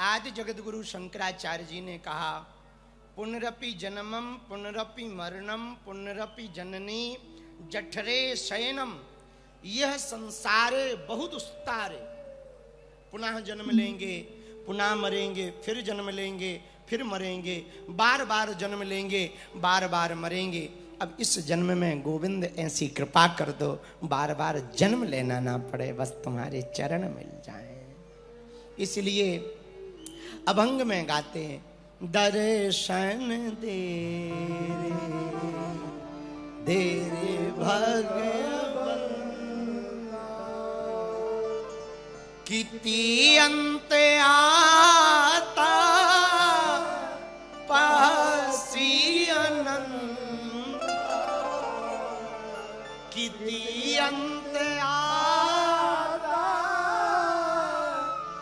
आदि जगतगुरु शंकराचार्य जी ने कहा, पुनरपि जन्मम पुनरपि मरणम पुनरपि जननी जठरे शयनम, यह संसारे बहुत उस्तारे। पुनः जन्म लेंगे, पुनः मरेंगे, फिर जन्म लेंगे, फिर मरेंगे, बार बार जन्म लेंगे, बार बार मरेंगे। अब इस जन्म में गोविंद ऐसी कृपा कर दो, बार बार जन्म लेना ना पड़े, बस तुम्हारे चरण मिल जाएं। इसलिए अभंग में गाते हैं, दर्शन दे रे भगवान, किति अंत आता पासी अनंत, किति अंत आता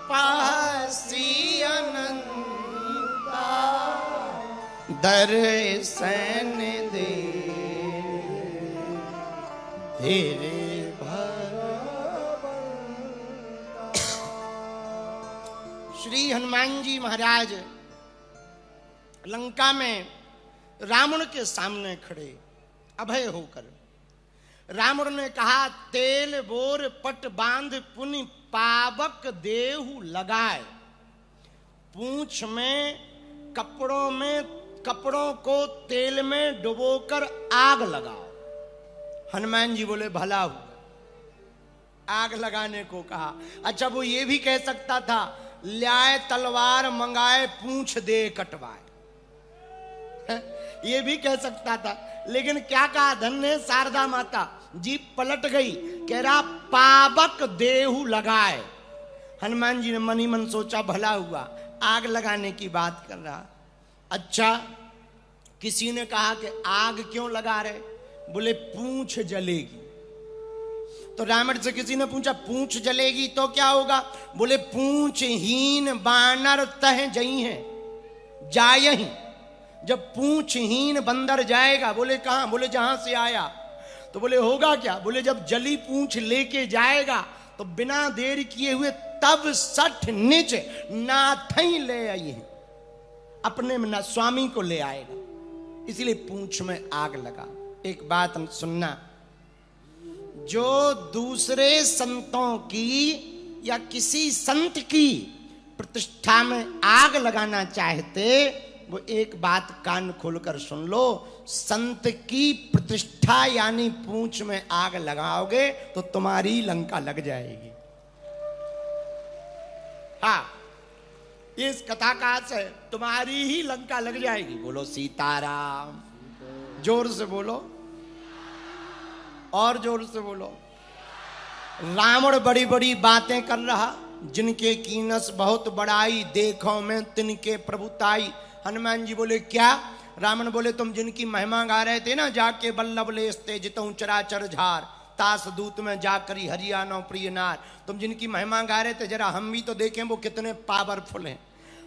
पासी अनंत, दर्शन दे रे श्री हनुमान जी महाराज लंका में रावण के सामने खड़े अभय होकर। रावण ने कहा, तेल बोर पट बांध पुनि पावक देहु लगाए, पूंछ में कपड़ों को तेल में डुबोकर आग लगाओ। हनुमान जी बोले, भला हुआ, आग लगाने को कहा। अच्छा, वो ये भी कह सकता था, लाए तलवार मंगाए पूंछ दे कटवाए, ये भी कह सकता था। लेकिन क्या कहा, धन्य शारदा माता, जीप पलट गई, कह रहा पावक देहु लगाए। हनुमान जी ने मन ही मन सोचा, भला हुआ, आग लगाने की बात कर रहा। अच्छा, किसी ने कहा कि आग क्यों लगा रहे? बोले पूंछ जलेगी। तो रावण से किसी ने पूछा, पूंछ जलेगी तो क्या होगा? बोले पूंछ हीन बानर तह जई हैं जायही। जब पूंछ हीन बंदर जाएगा, बोले कहां? बोले जहां से आया। तो बोले होगा क्या? बोले जब जली पूंछ लेके जाएगा तो बिना देर किए हुए तब सठ निज नाथई ले आई है, अपने में ना स्वामी को ले आएगा, इसलिए पूंछ में आग लगा। एक बात हम सुनना, जो दूसरे संतों की या किसी संत की प्रतिष्ठा में आग लगाना चाहते, वो एक बात कान खोलकर सुन लो, संत की प्रतिष्ठा यानी पूंछ में आग लगाओगे तो तुम्हारी लंका लग जाएगी। हाँ, इस कथा का अर्थ है, तुम्हारी ही लंका लग जाएगी। बोलो सीताराम, जोर से बोलो, और जोर से बोलो। रावण बड़ी बड़ी बातें कर रहा, जिनके कीनस बहुत बड़ाई, देखो में तिनके प्रभुताई। हनुमान जी बोले क्या? रावण बोले, तुम जिनकी महिमा गा रहे थे ना, जाके बल्लभ लेस्ते जितऊ चराचर झार, तास दूत में जाकरी हरियाणा प्रिय नार, तुम जिनकी महिमा गा रहे थे, जरा हम भी तो देखें वो कितने पावरफुल हैं।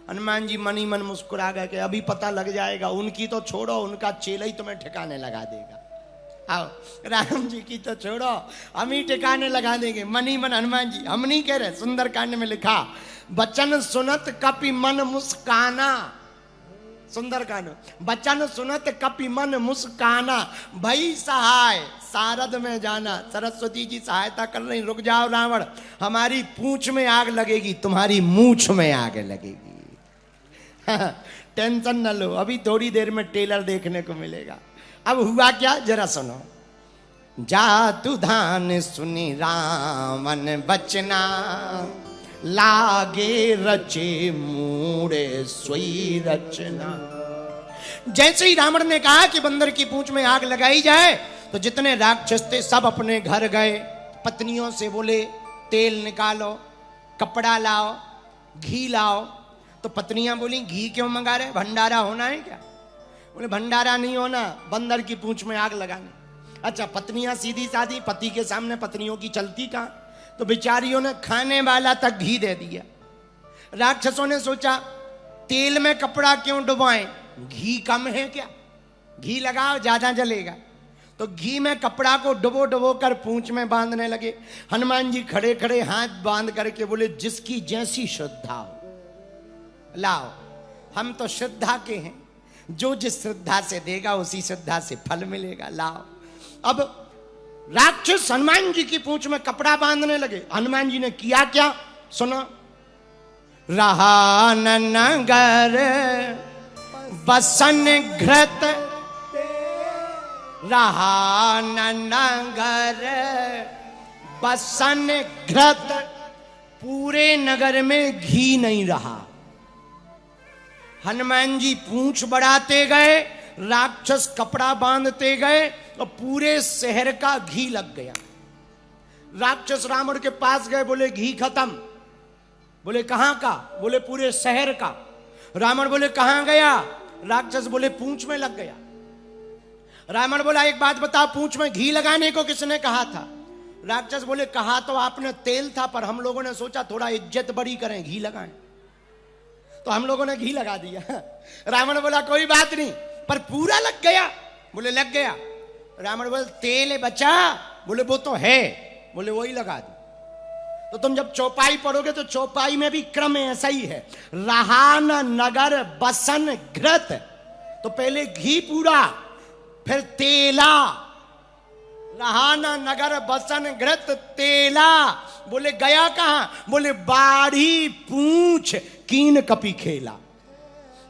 हनुमान जी मन ही मन मुस्कुरा गए कि अभी पता लग जाएगा, उनकी तो छोड़ो, उनका चेला ही तुम्हें ठिकाने लगा देगा। आओ, राम जी की तो छोड़ो, हम ही ठिकाने लगा देंगे। मन ही मन हनुमान जी, हम नहीं कह रहे, सुंदरकांड में लिखा, बचन सुनत कपि मन मुस्काना। सुंदरकांड, बचन सुनत कपि मन मुस्काना, भई सहाय सारद में जाना। सरस्वती जी सहायता कर रही, रुक जाओ रावण, हमारी पूंछ में आग लगेगी, तुम्हारी मूंछ में आग लगेगी। टेंशन न लो, अभी थोड़ी देर में टेलर देखने को मिलेगा। अब हुआ क्या, जरा सुनो। जातु धान सुनी रावण बचना, लागे रचे मूड़े सोई रचना। जैसे ही रावण ने कहा कि बंदर की पूंछ में आग लगाई जाए, तो जितने राक्षस थे सब अपने घर गए। पत्नियों से बोले, तेल निकालो, कपड़ा लाओ, घी लाओ। तो पत्नियां बोली, घी क्यों मंगा रहे, भंडारा होना है क्या? बोले भंडारा नहीं होना, बंदर की पूंछ में आग लगानी। अच्छा, पत्नियां सीधी साधी, पति के सामने पत्नियों की चलती कहां? तो बेचारियों ने खाने वाला तक घी दे दिया। राक्षसों ने सोचा, तेल में कपड़ा क्यों डुबाएं, घी कम है क्या, घी लगाओ ज्यादा जलेगा। तो घी में कपड़ा को डुबो डुबो कर पूंछ में बांधने लगे। हनुमान जी खड़े खड़े हाथ बांध करके बोले, जिसकी जैसी श्रद्धा हो। लाओ, हम तो श्रद्धा के हैं, जो जिस श्रद्धा से देगा उसी श्रद्धा से फल मिलेगा। लाओ। अब राक्षस हनुमान जी की पूंछ में कपड़ा बांधने लगे। हनुमान जी ने किया क्या सुनो। रहा न नगर बसन घृत, रहा न नगर बसन घृत, पूरे नगर में घी नहीं रहा। हनुमान जी पूंछ बढ़ाते गए, राक्षस कपड़ा बांधते गए और पूरे शहर का घी लग गया। राक्षस रावण के पास गए, बोले घी खत्म। बोले कहां का? बोले पूरे शहर का। रावण बोले कहां गया? राक्षस बोले पूंछ में लग गया। रावण बोला एक बात बताओ, पूंछ में घी लगाने को किसने कहा था? राक्षस बोले कहा तो आपने तेल था, पर हम लोगों ने सोचा थोड़ा इज्जत बड़ी करें, घी लगाएं, तो हम लोगों ने घी लगा दिया। रावण बोला कोई बात नहीं, पर पूरा लग गया। बोले लग गया। रावण बोले तेल बचा? बोले वो तो है। बोले वही लगा दी। तो तुम जब चौपाई पढ़ोगे तो चौपाई में भी क्रम ऐसा ही है। रहान नगर बसन घृत, तो पहले घी पूरा, फिर तेला। रहाना नगर बसन घृत तेला। बोले गया कहां? बोले बाढ़ी पूंछ कीन कपी खेला।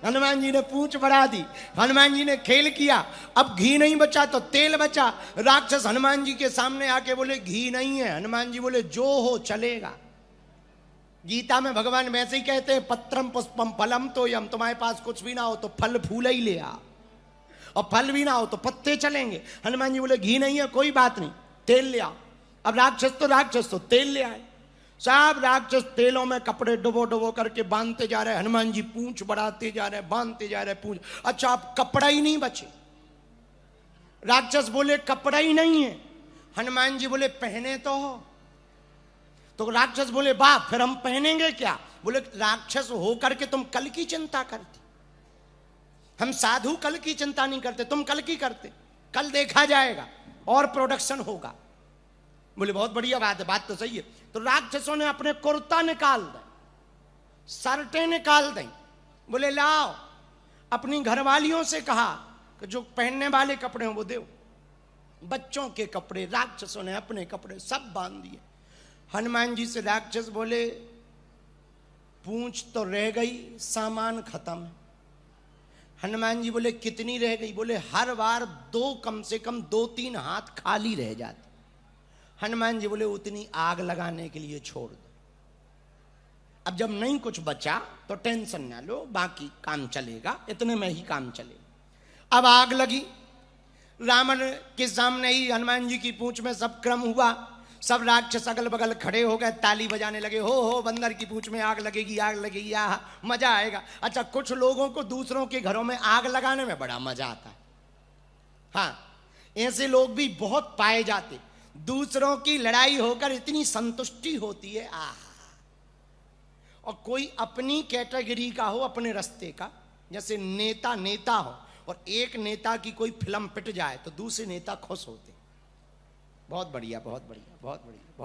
हनुमान जी ने पूंछ बढ़ा दी, हनुमान जी ने खेल किया। अब घी नहीं बचा तो तेल बचा। राक्षस हनुमान जी के सामने आके बोले घी नहीं है। हनुमान जी बोले जो हो चलेगा। गीता में भगवान वैसे ही कहते हैं पत्रम पुष्पम फलम तो यम, तुम्हारे पास कुछ भी ना हो तो फल फूल ही ले आ, और फल भी ना हो तो पत्ते चलेंगे। हनुमान जी बोले घी नहीं है, कोई बात नहीं, तेल ले आओ। अब राक्षस तो तेल ले आए। सब राक्षस तेलों में कपड़े डुबो डुबो करके बांधते जा रहे हैं। हनुमान जी पूंछ बढ़ाते जा रहे हैं, बांधते जा रहे हैं पूंछ। अच्छा अब कपड़ा ही नहीं बचे। राक्षस बोले कपड़ा ही नहीं है। हनुमान जी बोले पहने तो हो। तो राक्षस बोले बाप फिर हम पहनेंगे क्या? बोले राक्षस होकर के तुम कल की चिंता करते, हम साधु कल की चिंता नहीं करते, तुम कल की करते। कल देखा जाएगा और प्रोडक्शन होगा। बोले बहुत बढ़िया बात है, बात तो सही है। तो राक्षसों ने अपने कुर्ता निकाल दे, शर्टें निकाल दें। बोले लाओ। अपनी घरवालियों से कहा कि जो पहनने वाले कपड़े हैं वो दो। बच्चों के कपड़े, राक्षसों ने अपने कपड़े सब बांध दिए। हनुमान जी से राक्षस बोले पूंछ तो रह गई, सामान खत्म है। हनुमान जी बोले कितनी रह गई? बोले हर बार कम से कम 2-3 हाथ खाली रह जाते। हनुमान जी बोले उतनी आग लगाने के लिए छोड़ दो। अब जब नहीं कुछ बचा तो टेंशन ना लो, बाकी काम चलेगा, इतने में ही काम चलेगा। अब आग लगी। रावण के सामने ही हनुमान जी की पूंछ में सब क्रम हुआ। सब राक्षस अगल बगल खड़े हो गए, ताली बजाने लगे, हो बंदर की पूंछ में आग लगेगी, आग लगेगी, आह मजा आएगा। अच्छा कुछ लोगों को दूसरों के घरों में आग लगाने में बड़ा मजा आता है। हाँ ऐसे लोग भी बहुत पाए जाते। दूसरों की लड़ाई होकर इतनी संतुष्टि होती है, आह। और कोई अपनी कैटेगरी का हो, अपने रास्ते का, जैसे नेता हो और एक नेता की कोई फिल्म पिट जाए तो दूसरे नेता खुश होते। बहुत बढ़िया, बहुत बढ़िया, बहुत बढ़िया।